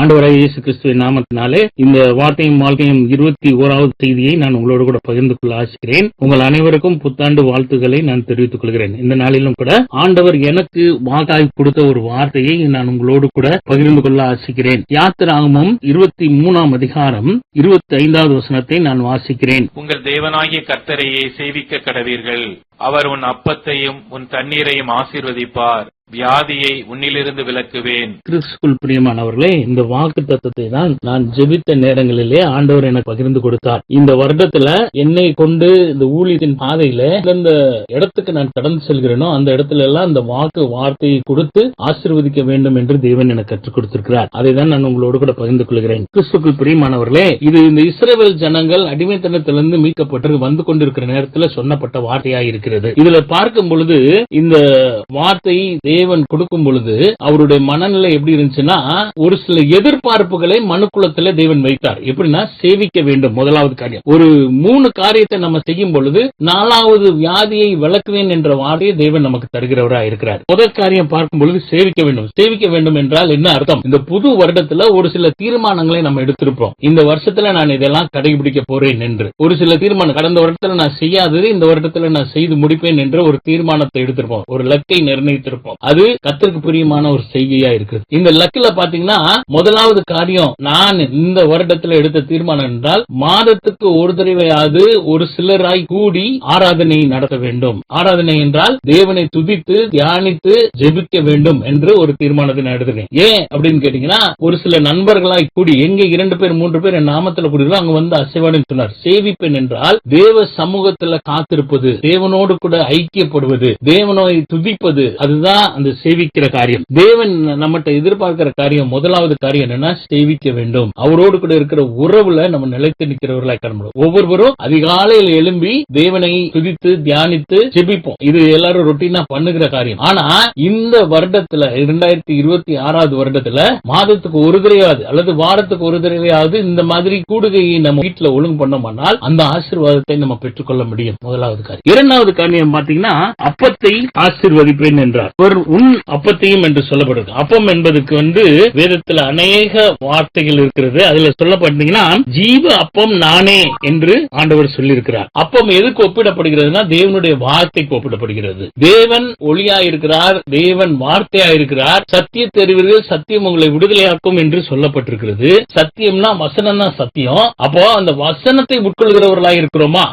ஆண்டவராகிய இயேசு கிறிஸ்துவின் நாமத்தினாலே இந்த வார்த்தையும் வாழ்க்கையும் 21வது செய்தியை நான் உங்களோடு கூட பகிர்ந்து கொள்ள ஆசிக்கிறேன். உங்கள் அனைவருக்கும் புத்தாண்டு வாழ்த்துக்களை நான் தெரிவித்துக் கொள்கிறேன். இந்த நாளிலும் கூட ஆண்டவர் எனக்கு வாக்காய் கொடுத்த ஒரு வார்த்தையை நான் உங்களோடு கூட பகிர்ந்து கொள்ள ஆசிக்கிறேன். யாத்திராகமம் 23ஆம் அதிகாரம் 25வது வசனத்தை நான் வாசிக்கிறேன். உங்கள் தேவனாகிய கர்த்தரையே சேவிக்க கடவீர்கள். அவர் உன் அப்பத்தையும் உன் தண்ணீரையும் ஆசீர்வதிப்பார். வியாதியை உன்னிலிருந்து விலக்குவேன். கிறிஸ்துவுக்குள் பிரியமானவர்களே, இந்த வாக்கு தத்தத்தை தான் நான் ஜெபித்த நேரங்களிலே ஆண்டவர் எனக்கு பகிர்ந்து கொடுத்தார். இந்த வருடத்துல என்னை கொண்டு இந்த ஊழியத்தின் பாதையில எந்த இடத்துக்கு நான் கடந்து செல்கிறேனோ அந்த இடத்துல எல்லாம் இந்த வார்த்தையை கொடுத்து ஆசீர்வதிக்க வேண்டும் என்று தேவன் எனக்கு கற்றுக் கொடுத்திருக்கிறார். அதை தான் நான் உங்களோடு கூட பகிர்ந்து கொள்கிறேன். கிறிஸ்துவுக்குள் பிரியமானவர்களே, இது இந்த இஸ்ரவேல் ஜனங்கள் அடிமைத்தனத்திலிருந்து மீட்கப்பட்டு வந்து கொண்டிருக்கிற நேரத்தில் சொன்னப்பட்ட வார்த்தையாக இருக்கிறது. இதுல பார்க்கும் பொழுது இந்த வார்த்தை தேவன் கொடுக்கும் பொழுது அவருடைய மனநிலை எப்படி இருந்துச்சுன்னா, ஒரு சில எதிர்பார்ப்புகளை மனுக்குலத்துல தேவன் வைத்தார். எப்படின்னா, சேவிக்க வேண்டும். முதலாவது காரியம், ஒரு 3 காரியத்தை நம்ம செய்யும் பொழுது 4வது வியாதியை விளக்குவேன் என்ற வார்த்தையை தேவன் நமக்கு தருகிறவராக இருக்கிறார். முதல் காரியம் பார்க்கும் பொழுது சேவிக்க வேண்டும். சேவிக்க வேண்டும் என்றால் என்ன அர்த்தம்? இந்த புது வருடத்துல ஒரு சில தீர்மானங்களை நம்ம எடுத்திருப்போம். இந்த வருஷத்துல நான் இதெல்லாம் கடைபிடிக்க போறேன் என்று ஒரு சில தீர்மானம். கடந்த வருடத்துல நான் செய்யாதது இந்த வருடத்துல நான் செய்து முடிப்பேன் என்ற ஒரு தீர்மானத்தை எடுத்திருப்போம். ஒரு லக்கை நிர்ணயித்திருப்போம். அது கர்த்தருக்கு பிரியமான ஒரு செய்கையா இருக்கு. இந்த லக்கில பாத்தீங்கன்னா முதலாவது காரியம், நான் இந்த வருடத்துல எடுத்த தீர்மானம் என்றால் மாதத்துக்கு ஒரு தடவையாவது ஒரு சிலராய் கூடி ஆராதனை நடத்த வேண்டும். ஆராதனை என்றால் தேவனை துதித்து தியானித்து ஜெபிக்க வேண்டும் என்று ஒரு தீர்மானத்தை நான் எடுத்துக்கேன். ஏன் அப்படின்னு கேட்டீங்கன்னா, ஒரு சில நண்பர்களாய் கூடி, எங்க 2 பேர் 3 பேர் என் நாமத்துல கூடி அங்க வந்து அசைவாடுன்னு சொன்னார். சேவிப்பேன் என்றால் தேவ சமூகத்துல காத்திருப்பது, தேவனோடு கூட ஐக்கியப்படுவது, தேவனை துதிப்பது, அதுதான் அந்த சேவிக்கிற காரியம். தேவன் நம்மகிட்ட எதிர்பார்க்கிற காரியம், முதலாவது காரியம் என்னன்னா சேவிக்க வேண்டும். அவரோடு கூட இருக்கிற உறவுல நம்ம நிலைத்து நிற்கிறவர்களாக காணப்படும். ஒவ்வொருவரும் அதிகாலையில் எழும்பி தேவனை துதித்து தியானித்து ஜெபிப்போம். இது எல்லாரும் ரொட்டீனா பண்ணுகிற காரியம். ஆனா இந்த வருடத்துல 2026வது வருடத்துல மாதத்துக்கு ஒரு தடவையாவது அல்லது வாரத்துக்கு ஒரு தடவையாவது இந்த மாதிரி கூடுகையை நம்ம வீட்டுல ஒழுங்கு பண்ணோம்னால் அந்த ஆசீர்வாதத்தை நம்ம பெற்றுக்கொள்ள முடியும். முதலாவது காரியம். 2வது காரியம் பாத்தீங்கன்னா, அப்பத்தை ஆசீர்வதிப்பேன் என்றார். உன் அப்பத்தையும் என்று சொல்லப்படுது. அப்பம் என்பதுக்கு வேதத்தில் அநேக வார்த்தைகள் இருக்கிறது. அதுல சொல்லப்பட்டீங்கன்னா, ஜீவ அப்பம் நானே என்று ஆண்டவர் சொல்லியிருக்கிறார். அப்பம் எதுக்கு ஒப்பிடப்படுகிறதுனா, தேவனுடைய வார்த்தைக்கு ஒப்பிடப்படுகிறது. தேவன் ஒளியா இருக்கிறார், தேவன் வார்த்தையா இருக்கிறார். சத்தியத்தை அறிவீர்கள், சத்தியம் உங்களை விடுதலையாக்கும் என்று சொல்லப்பட்டிருக்கிறது. சத்தியம்னா வசனம் தான் சத்தியம். அப்போ அந்த வசனத்தை உட்கொள்கிறவர்களாக இருக்கிறோமா?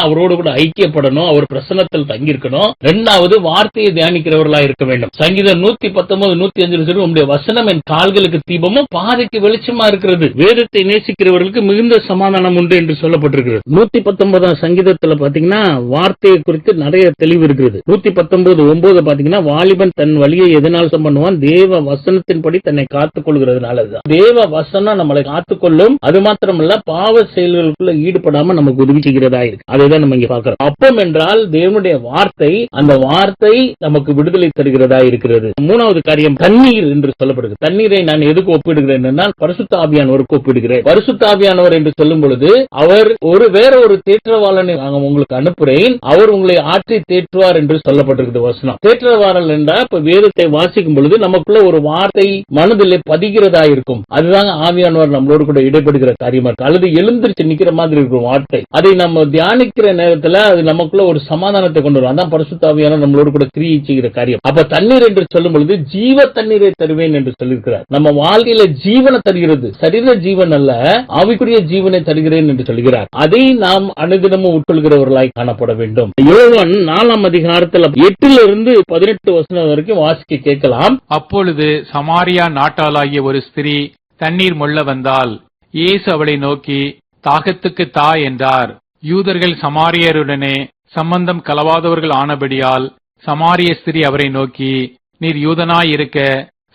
அவரோடு கூட ஐக்கியப்படணும், அவர் பிரசன்னத்தில் தங்கியிருக்கணும். 2வது வார்த்தையை தியானிக்கிறவர்களாக இருக்க வேண்டும். சங்கீதம் 119 105 உம்முடைய வசனம் என் கால்களுக்கு தீபமும் பாதைக்கு வெளிச்சமா இருக்கிறது. வேதத்தை நேசிக்கிறவர்களுக்கு மிகுந்த சமாதானம் உண்டு என்று சொல்லப்பட்டிருக்கிறது. 119ஆம் சங்கீதத்துல பாத்தீங்கன்னா வார்த்தையை குறித்து நிறைய தெளிவு இருக்கிறது. 119:9 பாத்தீங்கன்னா, வாலிபன் தன் வழியை எதனால் பண்ணுவான்? தேவ வசனத்தின்படி தன்னை காத்துக் கொள்கிறதுனாலதான். தேவ வசனம் நம்மளை காத்துக்கொள்ளும். அது மாத்திரமல்ல, பாவ செயல்களுக்குள்ள ஈடுபடாம நமக்கு உதவி செய்கிறதா இருக்கு. அதைதான் நம்ம இங்க பார்க்கிறோம். அப்பம் என்றால் தேவனுடைய வார்த்தை. அந்த வார்த்தை நமக்கு விடுதலை தருகிறதா இருக்கிறது. 3வது காரியம், தண்ணீர் என்று சொல்லப்படுகிறது. தண்ணீரை நான் எதுக்கு ஒப்பிடுகிறேன் என்றால், பரிசுத்த ஆவியானவருக்கு ஒப்பிடுகிறேன். பரிசுத்த ஆவியானவர் என்று சொல்லும் பொழுது, அவர் வேற ஒரு தேற்றவாளனை உங்களுக்கு அனுப்புறேன், அவர் உங்களை ஆற்றி தேற்றுவார் என்று சொல்லப்பட்டிருக்கிறது வசனம். தேற்றவாளன் என்றால், இப்ப வேதத்தை வாசிக்கும் பொழுது நமக்குள்ள ஒரு வார்த்தை மனதிலே பதிகிறதா இருக்கும். அதுதான் ஆவியானவர் நம்மளோடு கூட இடைப்படுகிற காரியமா இருக்கு. அல்லது எழுந்திருச்சு நிக்கிற மாதிரி இருக்கும் வார்த்தை. அதை நம்ம தியானிக்கிற நேரத்துல அது நமக்குள்ள ஒரு சமாதானத்தை கொண்டு வரும். அதான் பரிசுத்த ஆவியானவர் நம்மளோடு கூட கிரியை செய்கிற காரியம். அப்ப தண்ணீர் என்று சொல்லும் பொழுது ஜீவ தண்ணீரை தருவேன் என்று சொல்லியிருக்கிறார். நம்ம வாழ்க்கையில ஜீவனை தருகிறது. சரீர ஜீவன் அல்ல, ஆவிக்குரிய ஜீவனை தருகிறேன் என்று சொல்கிறார். அதை நாம் அனுதினமும் உட்கொள்கிறவர்களாய் காணப்பட வேண்டும். யோவான் 4ஆம் அதிகாரத்தில் 8-18 வசனம் வரைக்கும் வாசிக்க கேட்கலாம். அப்பொழுது சமாரியா நாட்டாளாகிய ஒரு ஸ்திரீ தண்ணீர் மொள்ள வந்தால், இயேசு அவளை நோக்கி, தாகத்துக்கு தா என்றார். யூதர்கள் சமாரியருடனே சம்பந்தம் கலவாதவர்கள் ஆனபடியால் சமாரிய ஸ்திரீ அவரை நோக்கி, நீர் யூதனாயிருக்க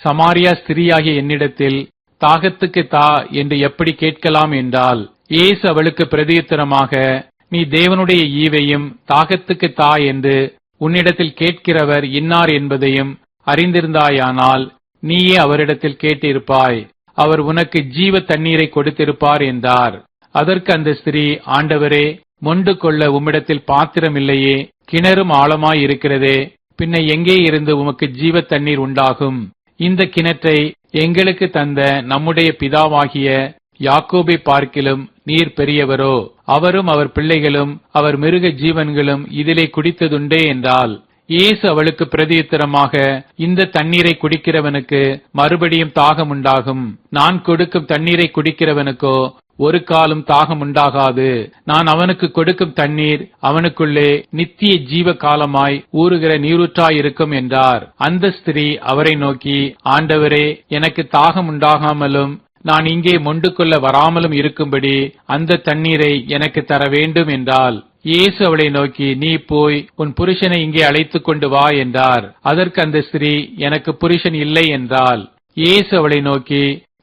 சமாரியா ஸ்திரீயாகிய என்னிடத்தில் தாகத்துக்கு தா என்று எப்படி கேட்கலாம் என்றால், இயேசு அவளுக்கு பிரதியுத்தரமாக, நீ தேவனுடைய ஈவையும் தாகத்துக்கு தா என்று உன்னிடத்தில் கேட்கிறவர் இன்னார் என்பதையும் அறிந்திருந்தாயானால் நீயே அவரிடத்தில் கேட்டிருப்பாய், அவர் உனக்கு ஜீவ தண்ணீரை கொடுத்திருப்பார் என்றார். அதற்கு அந்த ஸ்திரீ, ஆண்டவரே, மொண்டு கொள்ள உம்மிடத்தில் பாத்திரம் இல்லையே, கிணறும் ஆழமாய் இருக்கிறதே, பின்ன எங்கே இருந்து உமக்கு ஜீவ தண்ணீர் உண்டாகும்? இந்த கிணற்றை எங்களுக்கு தந்த நம்முடைய பிதாவாகிய யாக்கோபை பார்க்கிலும் நீர் பெரியவரோ? அவரும் அவர் பிள்ளைகளும் அவர் மிருக ஜீவன்களும் இதிலே குடித்ததுண்டே என்றால், இயேசு அவளுக்கு பிரதியுத்தரமாக, இந்த தண்ணீரை குடிக்கிறவனுக்கு மறுபடியும் தாகம் உண்டாகும். நான் கொடுக்கும் தண்ணீரை குடிக்கிறவனுக்கோ ஒரு காலம் தாகம் உண்டாகாது. நான் அவனுக்கு கொடுக்கும் தண்ணீர் அவனுக்குள்ளே நித்திய ஜீவ காலமாய் ஊறுகிற நீரூற்றாயிருக்கும் என்றார். அந்த ஸ்திரீ அவரை நோக்கி, ஆண்டவரே, எனக்கு தாகம் உண்டாகாமலும் நான் இங்கே மொண்டு கொள்ள வராமலும் இருக்கும்படி அந்த தண்ணீரை எனக்கு தர வேண்டும் என்றால், இயேசு அவளை நோக்கி, நீ போய் உன் புருஷனை இங்கே அழைத்துக் கொண்டு வா என்றார். அதற்கு அந்த ஸ்திரீ, எனக்கு புருஷன் இல்லை என்றாள். இயேசு அவளை நோக்கி,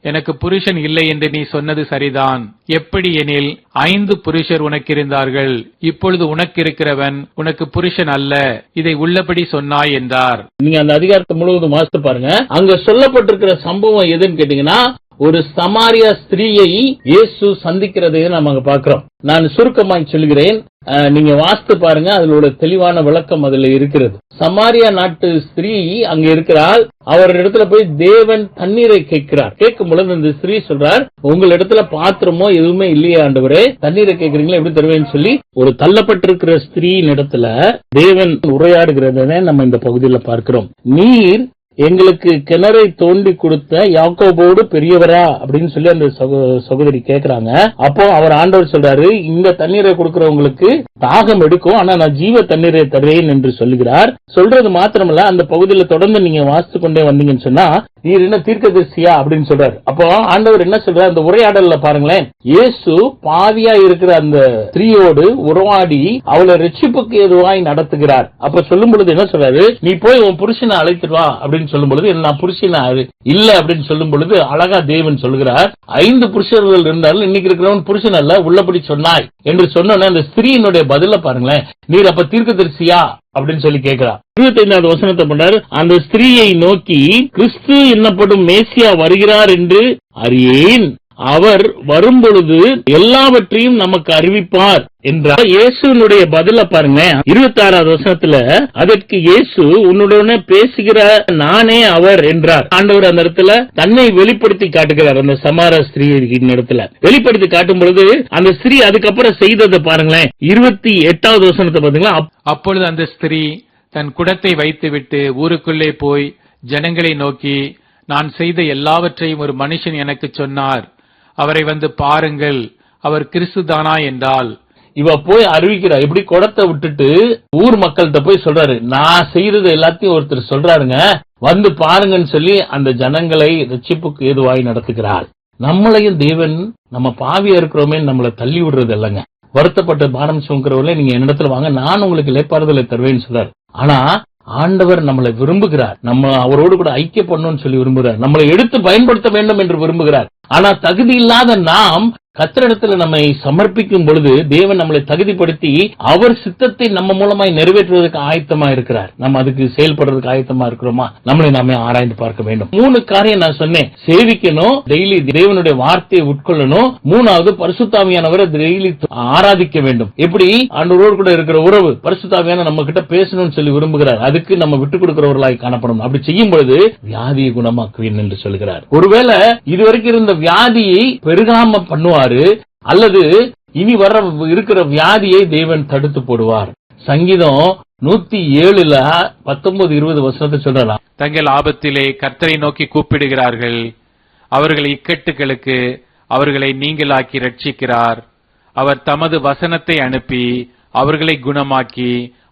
எனக்கு புருஷன் இல்லை என்று நீ சொன்னது சரிதான். எப்படி எனில் 5 புருஷர் உனக்கு இருந்தார்கள், இப்பொழுது உனக்கு இருக்கிறவன் உனக்கு புருஷன் அல்ல. இதை உள்ளபடி சொன்னாய் என்றார். நீங்க அந்த அதிகாரத்தை முழுவதும் வாசித்து பாருங்க. அங்க சொல்லப்பட்டிருக்கிற சம்பவம் எதுன்னு கேட்டீங்கன்னா, ஒரு சமாரியா ஸ்திரீயை இயேசு சந்திக்கிறதை நம்ம அங்க பாக்குறோம். நான் சுருக்கமாய் சொல்கிறேன், நீங்க வாசித்து பாருங்க, அதோட தெளிவான விளக்கம் அதுல இருக்கிறது. சமாரியா நாட்டு ஸ்திரீ அங்க இருக்கிறாள். அவர் இடத்துல போய் தேவன் தண்ணீரை கேட்கிறார். கேட்கும் பொழுது அந்த ஸ்திரீ சொல்றார், உங்கள் இடத்துல பாத்திரமோ எதுவுமே இல்லையா ஆண்டவரே, தண்ணீரை கேட்கறீங்களா, எப்படி தருவேன்னு சொல்லி ஒரு தள்ளப்பட்டிருக்கிற ஸ்திரீயின் இடத்துல தேவன் உரையாடுகிறத நம்ம இந்த பகுதியில பார்க்கிறோம். நீர் எங்களுக்கு கிணறை தோண்டி கொடுத்த யாக்கோபோடு பெரியவரா அப்படின்னு சொல்லி அந்த சகோதரி கேக்குறாங்க. அப்போ அவர் ஆண்டவர் சொல்றாரு, இந்த தண்ணீரை கொடுக்கறவங்களுக்கு தாகம் எடுக்கும், ஆனா நான் ஜீவ தண்ணீரை தருவேன் என்று சொல்லுகிறார். சொல்றது மாத்திரமல்ல, அந்த பகுதியில தொடர்ந்து நீங்க வாசித்து கொண்டே வந்தீங்கன்னு சொன்னா, நீர் என்ன தீர்க்கதரிசியா அப்படின்னு சொல்றாரு. அப்போ ஆண்டவர் என்ன சொல்றாரு, அந்த உரையாடல்ல பாருங்களேன், இயேசு பாவியா இருக்கிற அந்த ஸ்திரீயோடு உறவாடி அவளை ரட்சிப்புக்கு எதுவாய் நடத்துகிறார். அப்ப சொல்லும் பொழுது என்ன சொல்றாரு, நீ போய் உன் புருஷனை அழைத்துட்டு வா அப்படின்னு சொல்லும் பொழுது, நான் புருஷனா இல்ல அப்படின்னு சொல்லும் பொழுது அழகா தேவன் சொல்கிறார், 5 புருஷர்கள் இருந்தாலும் இன்னைக்கு இருக்கிறவன் புருஷன் அல்ல, உள்ளபடி சொன்னாய் என்று சொன்ன அந்த ஸ்திரீயினுடைய பதில பாருங்களேன். நீர் அப்ப தீர்க்கதரிசியா அப்படின்னு சொல்லி கேட்கிறார். 25வது வசனத்தை பண்றாரு, அந்த ஸ்திரீயை நோக்கி, கிறிஸ்து என்னப்படும் மேசியா வருகிறார் என்று அறியேன், அவர் வரும்பொழுது எல்லாவற்றையும் நமக்கு அறிவிப்பார் என்றார். இயேசுனுடைய பதில பாருங்க. 26வது வசனத்துல, அதற்கு இயேசு, உன்னுடனே பேசுகிற நானே அவர் என்றார். ஆண்டவர் அந்த இடத்துல தன்னை வெளிப்படுத்தி காட்டுகிறார். அந்த சமார ஸ்திரீயின் இடத்துல வெளிப்படுத்தி காட்டும் பொழுது அந்த ஸ்திரீ அதுக்கப்புறம் செய்ததை பாருங்களேன். 28வது வசனத்தை பாத்தீங்களா, அப்பொழுது அந்த ஸ்திரீ தன் குடத்தை வைத்துவிட்டு ஊருக்குள்ளே போய் ஜனங்களை நோக்கி, நான் செய்த எல்லாவற்றையும் ஒரு மனுஷன் எனக்கு சொன்னார், அவரை வந்து பாருங்கள், அவர் கிறிஸ்துதானா என்றால். இவ போய் அறிவிக்கிறார். இப்படி குடத்தை விட்டுட்டு ஊர் மக்கள்கிட்ட போய் சொல்றாரு, நான் செய்யறது எல்லாத்தையும் ஒருத்தர் சொல்றாருங்க, வந்து பாருங்கன்னு சொல்லி அந்த ஜனங்களை ரட்சிப்புக்கு ஏதுவாய் நடத்துகிறார். நம்மளையும் தேவன் நம்ம பாவியா இருக்கிறோமே நம்மளை தள்ளி விடுறது இல்லைங்க. வருத்தப்பட்ட பாரம் சுமக்கிறவர்களே, நீங்க என்னிடத்துல வாங்க, நான் உங்களுக்கு இளைப்பாறுதலை தருவேன்னு சொல்றாரு. ஆனா ஆண்டவர் நம்மளை விரும்புகிறார், நம்ம அவரோடு கூட ஐக்கிய பண்ணணும்னு சொல்லி விரும்புகிறார், நம்மளை எடுத்து பயன்படுத்த வேண்டும் என்று விரும்புகிறார். ஆனா தகுதி இல்லாத நாம் கர்த்தரிடத்துல நம்மை சமர்ப்பிக்கும் பொழுது தேவன் நம்மளை தகுதிப்படுத்தி அவர் சித்தத்தை நம்ம மூலமாய் நிறைவேற்றுவதற்கு ஆயத்தமா இருக்கிறார். நம்ம அதுக்கு செயல்படுறதுக்கு ஆயத்தமா இருக்கிறோமா, நம்மளை நாமே ஆராய்ந்து பார்க்க வேண்டும். 3 காரியம் நான் சொன்னேன். சேவிக்கணும், டெய்லி தேவனுடைய வார்த்தையை உட்கொள்ளணும். 3வது பரிசுத்தாவியானவரை டெய்லி ஆராதிக்க வேண்டும். எப்படி ஆண்டவரோடு கூட இருக்கிற உறவு, பரிசுத்தாவியான நம்ம கிட்ட பேசணும்னு சொல்லி விரும்புகிறார். அதுக்கு நம்ம விட்டுக் கொடுக்கிறவர்களாய் காணப்படணும். அப்படி செய்யும் பொழுது வியாதியை குணமாக்குவேன் என்று சொல்கிறார். ஒருவேளை இதுவரைக்கும் இருந்த வியாதியை பெருகாம பண்ணுவார், அல்லது இனி வர இருக்கிற வியாதியை தேவன் தடுத்து போடுவார். சங்கீதம் 107 19-20 வசனத்தை சொல்லலாம். தங்கள் ஆபத்திலே கர்த்தரை நோக்கி கூப்பிடுகிறார்கள், அவர்கள் இக்கட்டுகளுக்கு அவர்களை நீங்களாக்கி ரட்சிக்கிறார். அவர் தமது வசனத்தை அனுப்பி அவர்களை குணமாக்கி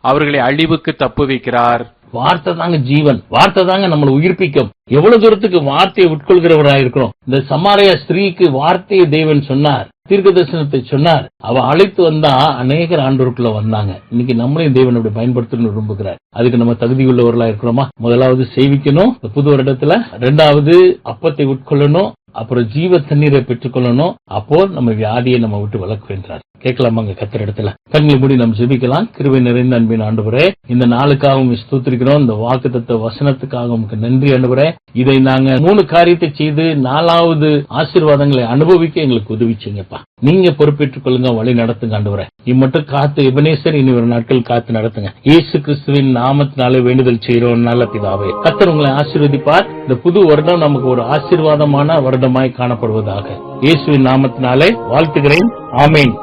அவர்களை அழிவுக்கு தப்புவிக்கிறார். வார்த்தை தாங்க ஜீவன், வார்த்தை தாங்க நம்மளை உயிர்ப்பிக்கும். எவ்வளவு தூரத்துக்கு வார்த்தையை உட்கொள்கிறவராக இருக்கிறோம். இந்த சமாரியா ஸ்திரீக்கு வார்த்தையை தேவன் சொன்னார், தீர்க்க தரிசனத்தை சொன்னார். அவ அழைத்து வந்தா அநேகர் ஆண்டவருக்குள்ள வந்தாங்க. இன்னைக்கு நம்மளையும் தேவன் அப்படி பயன்படுத்தணும்னு விரும்புகிறார். அதுக்கு நம்ம தகுதி உள்ளவர்களா இருக்கிறோமா? முதலாவது சேவிக்கணும் புது வருடத்துல, 2வது அப்பத்தை உட்கொள்ளணும், அப்புறம் ஜீவ தண்ணீரை பெற்றுக்கொள்ளணும். அப்போ நம்ம வியாதியை நம்ம விட்டு விலக்குகின்றார். கேட்கலாமாங்க கர்த்தர் இடத்துல? கண்களை மூடி நாம் ஜெபிக்கலாம். கிருபை நிறைந்த அன்பின் ஆண்டவரே, இந்த நாளுக்காக உம்மை ஸ்தோத்திரிக்கிறோம். இந்த வாக்குத்தத்த வசனத்துக்காக உமக்கு நன்றி ஆண்டவரே. இதை நாங்க 3 காரியத்தை செய்து 4வது ஆசீர்வாதங்களை அனுபவிக்க எங்களுக்கு உதவிச்சுங்கப்பா. நீங்க பொறுப்பேற்றுக் கொள்ளுங்க, வழி நடத்துங்க ஆண்டவரே. இம்மட்டும் காத்து எபனேசர் இனி ஒரு நாட்கள் காத்து நடத்துங்க. இயேசு கிறிஸ்துவின் நாமத்தினாலே வேண்டுதல் செய்கிறோம் நல்ல பிதாவே. கர்த்தர் உங்களை ஆசீர்வதிப்பார். இந்த புது வருடம் நமக்கு ஒரு ஆசீர்வாதமான வருடமாய் காணப்படுவதாக இயேசுவின் நாமத்தினாலே வாழ்த்துகிறேன். ஆமென்.